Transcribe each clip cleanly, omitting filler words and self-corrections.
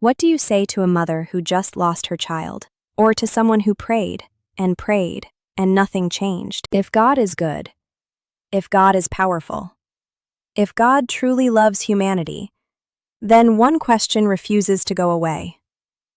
What do you say to a mother who just lost her child? Or to someone who prayed, and nothing changed? If God is good, if God is powerful, if God truly loves humanity, then one question refuses to go away.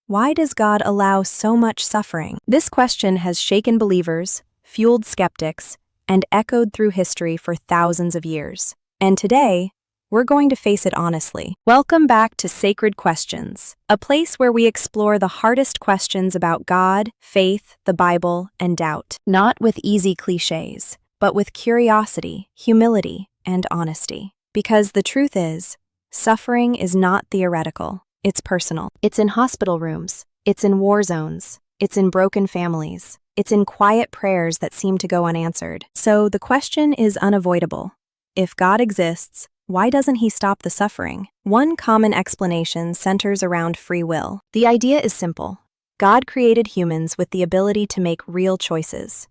Why does God allow so much suffering? This question has shaken believers, fueled skeptics, and echoed through history for thousands of years. And today, we're going to face it honestly. Welcome back to Sacred Questions, a place where we explore the hardest questions about God, faith, the Bible, and doubt. Not with easy cliches, but with curiosity, humility, and honesty. Because the truth is, suffering is not theoretical, it's personal. It's in hospital rooms, it's in war zones, it's in broken families, it's in quiet prayers that seem to go unanswered. So the question is unavoidable. If God exists, why doesn't he stop the suffering? One common explanation centers around free will. The idea is simple. God created humans with the ability to make real choices.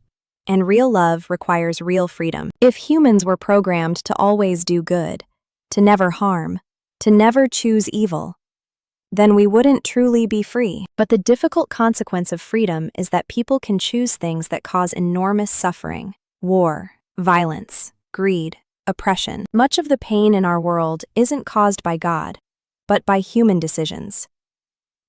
And real love requires real freedom. If humans were programmed to always do good, to never harm, to never choose evil, then we wouldn't truly be free. But the difficult consequence of freedom is that people can choose things that cause enormous suffering: war, violence, greed, oppression. Much of the pain in our world isn't caused by God, but by human decisions.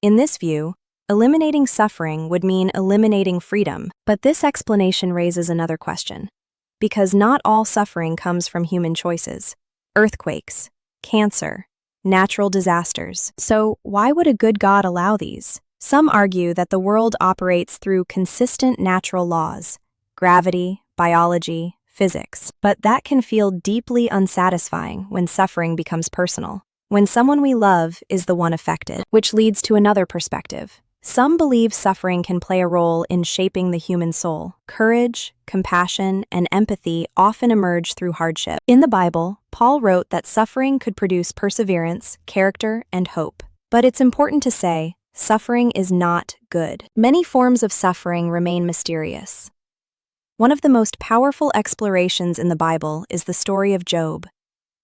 In this view, eliminating suffering would mean eliminating freedom. But this explanation raises another question. Because not all suffering comes from human choices. Earthquakes, cancer, natural disasters. So why would a good God allow these? Some argue that the world operates through consistent natural laws: gravity, biology, physics. But that can feel deeply unsatisfying when suffering becomes personal, when someone we love is the one affected. Which leads to another perspective. Some believe suffering can play a role in shaping the human soul. Courage, compassion, and empathy often emerge through hardship. In the Bible, Paul wrote that suffering could produce perseverance, character, and hope. But it's important to say, suffering is not good. Many forms of suffering remain mysterious. One of the most powerful explorations in the Bible is the story of Job,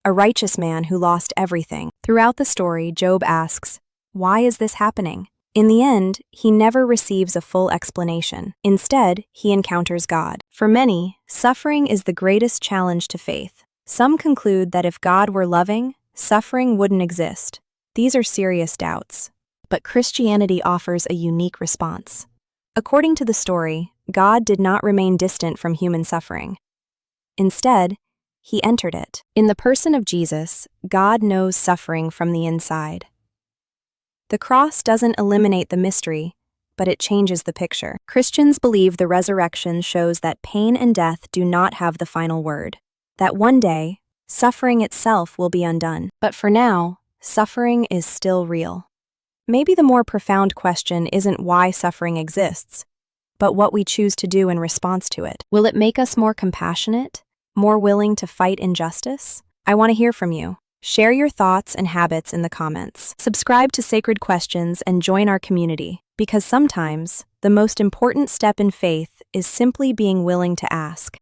a righteous man who lost everything. Throughout the story, Job asks, "Why is this happening?" In the end, he never receives a full explanation. Instead, he encounters God. For many, suffering is the greatest challenge to faith. Some conclude that if God were loving, suffering wouldn't exist. These are serious doubts. But Christianity offers a unique response. According to the story, God did not remain distant from human suffering. Instead, he entered it. In the person of Jesus, God knows suffering from the inside. The cross doesn't eliminate the mystery, but it changes the picture. Christians believe the resurrection shows that pain and death do not have the final word, that one day, suffering itself will be undone. But for now, suffering is still real. Maybe the more profound question isn't why suffering exists, but what we choose to do in response to it. Will it make us more compassionate, more willing to fight injustice? I want to hear from you. Share your thoughts and habits in the comments. Subscribe to Sacred Questions and join our community, because sometimes the most important step in faith is simply being willing to ask.